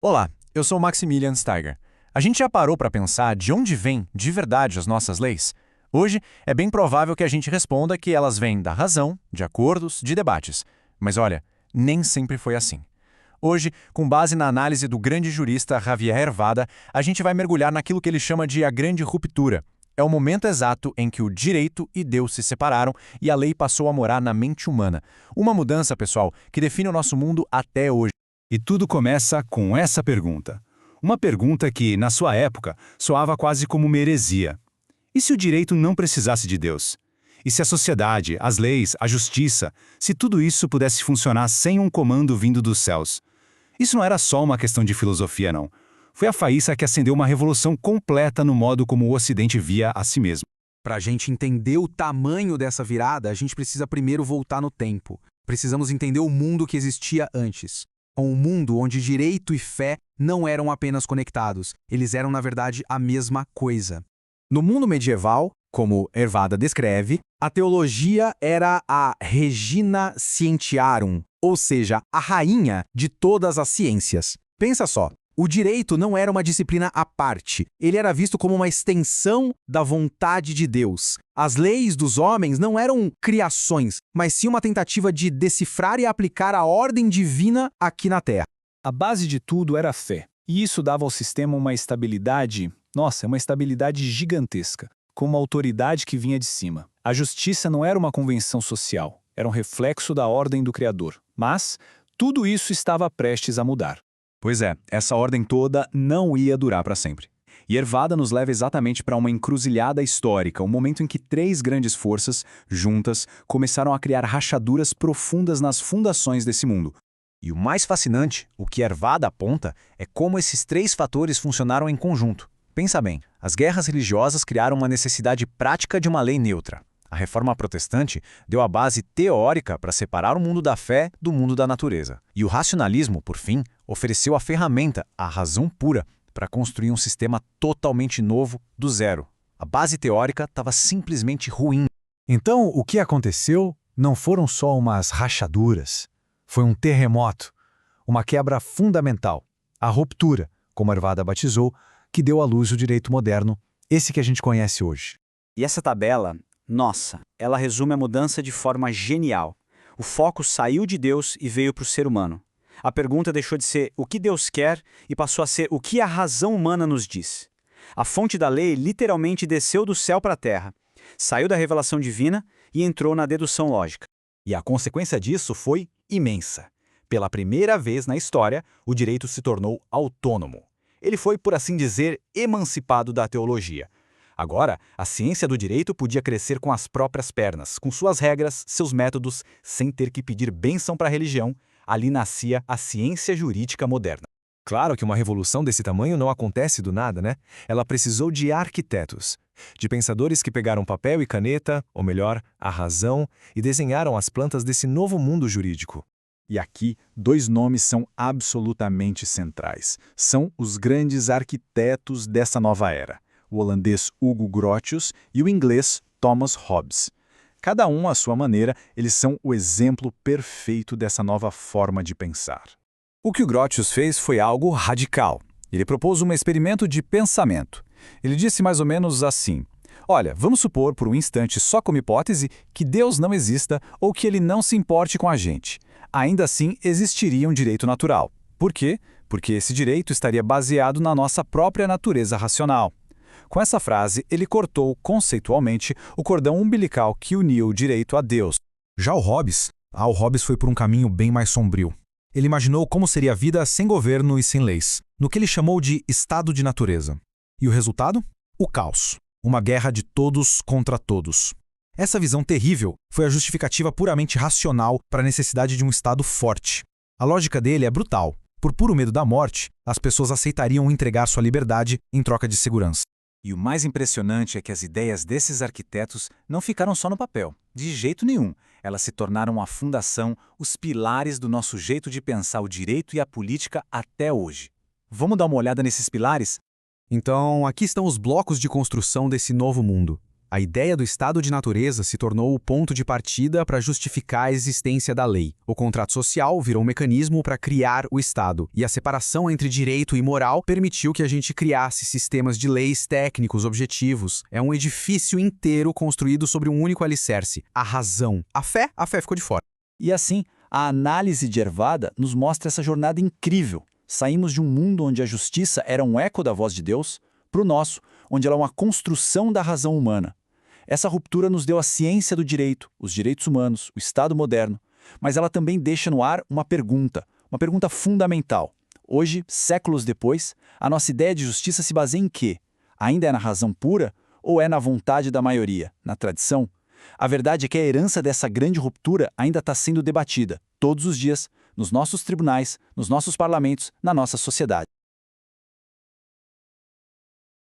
Olá, eu sou Maximilian Steiger. A gente já parou para pensar de onde vêm, de verdade, as nossas leis? Hoje, é bem provável que a gente responda que elas vêm da razão, de acordos, de debates. Mas olha, nem sempre foi assim. Hoje, com base na análise do grande jurista Javier Hervada, a gente vai mergulhar naquilo que ele chama de a grande ruptura. É o momento exato em que o direito e Deus se separaram e a lei passou a morar na mente humana. Uma mudança, pessoal, que define o nosso mundo até hoje. E tudo começa com essa pergunta. Uma pergunta que, na sua época, soava quase como uma heresia. E se o direito não precisasse de Deus? E se a sociedade, as leis, a justiça, se tudo isso pudesse funcionar sem um comando vindo dos céus? Isso não era só uma questão de filosofia, não. Foi a faísca que acendeu uma revolução completa no modo como o Ocidente via a si mesmo. Para a gente entender o tamanho dessa virada, a gente precisa primeiro voltar no tempo. Precisamos entender o mundo que existia antes. Um mundo onde direito e fé não eram apenas conectados, eles eram, na verdade, a mesma coisa. No mundo medieval, como Hervada descreve, a teologia era a regina scientiarum, ou seja, a rainha de todas as ciências. Pensa só, o direito não era uma disciplina à parte, ele era visto como uma extensão da vontade de Deus. As leis dos homens não eram criações, mas sim uma tentativa de decifrar e aplicar a ordem divina aqui na Terra. A base de tudo era a fé. E isso dava ao sistema uma estabilidade, uma estabilidade gigantesca, com uma autoridade que vinha de cima. A justiça não era uma convenção social, era um reflexo da ordem do Criador. Mas tudo isso estava prestes a mudar. Pois é, essa ordem toda não ia durar para sempre. E Hervada nos leva exatamente para uma encruzilhada histórica, um momento em que três grandes forças, juntas, começaram a criar rachaduras profundas nas fundações desse mundo. E o mais fascinante, o que Hervada aponta, é como esses três fatores funcionaram em conjunto. Pensa bem, as guerras religiosas criaram uma necessidade prática de uma lei neutra. A Reforma Protestante deu a base teórica para separar o mundo da fé do mundo da natureza. E o racionalismo, por fim, ofereceu a ferramenta, a razão pura, para construir um sistema totalmente novo do zero. A base teórica estava simplesmente ruim. Então, o que aconteceu não foram só umas rachaduras. Foi um terremoto, uma quebra fundamental, a ruptura, como Hervada batizou, que deu à luz o direito moderno, esse que a gente conhece hoje. E essa tabela, nossa, ela resume a mudança de forma genial. O foco saiu de Deus e veio para o ser humano. A pergunta deixou de ser o que Deus quer e passou a ser o que a razão humana nos diz. A fonte da lei literalmente desceu do céu para a terra, saiu da revelação divina e entrou na dedução lógica. E a consequência disso foi imensa. Pela primeira vez na história, o direito se tornou autônomo. Ele foi, por assim dizer, emancipado da teologia. Agora, a ciência do direito podia crescer com as próprias pernas, com suas regras, seus métodos, sem ter que pedir bênção para a religião. Ali nascia a ciência jurídica moderna. Claro que uma revolução desse tamanho não acontece do nada, né? Ela precisou de arquitetos, de pensadores que pegaram papel e caneta, ou melhor, a razão, e desenharam as plantas desse novo mundo jurídico. E aqui, dois nomes são absolutamente centrais. São os grandes arquitetos dessa nova era. O holandês Hugo Grotius e o inglês Thomas Hobbes. Cada um, à sua maneira, eles são o exemplo perfeito dessa nova forma de pensar. O que o Grotius fez foi algo radical. Ele propôs um experimento de pensamento. Ele disse mais ou menos assim: olha, vamos supor por um instante, só como hipótese, que Deus não exista ou que ele não se importe com a gente. Ainda assim, existiria um direito natural. Por quê? Porque esse direito estaria baseado na nossa própria natureza racional. Com essa frase, ele cortou, conceitualmente, o cordão umbilical que unia o direito a Deus. Já o Hobbes foi por um caminho bem mais sombrio. Ele imaginou como seria a vida sem governo e sem leis, no que ele chamou de estado de natureza. E o resultado? O caos. Uma guerra de todos contra todos. Essa visão terrível foi a justificativa puramente racional para a necessidade de um Estado forte. A lógica dele é brutal. Por puro medo da morte, as pessoas aceitariam entregar sua liberdade em troca de segurança. E o mais impressionante é que as ideias desses arquitetos não ficaram só no papel, de jeito nenhum. Elas se tornaram a fundação, os pilares do nosso jeito de pensar o direito e a política até hoje. Vamos dar uma olhada nesses pilares? Então, aqui estão os blocos de construção desse novo mundo. A ideia do estado de natureza se tornou o ponto de partida para justificar a existência da lei. O contrato social virou um mecanismo para criar o Estado, e a separação entre direito e moral permitiu que a gente criasse sistemas de leis técnicos objetivos. É um edifício inteiro construído sobre um único alicerce, a razão. A fé ficou de fora. E assim, a análise de Hervada nos mostra essa jornada incrível. Saímos de um mundo onde a justiça era um eco da voz de Deus para o nosso, onde ela é uma construção da razão humana. Essa ruptura nos deu a ciência do direito, os direitos humanos, o Estado moderno, mas ela também deixa no ar uma pergunta fundamental. Hoje, séculos depois, a nossa ideia de justiça se baseia em quê? Ainda é na razão pura ou é na vontade da maioria, na tradição? A verdade é que a herança dessa grande ruptura ainda está sendo debatida, todos os dias, nos nossos tribunais, nos nossos parlamentos, na nossa sociedade.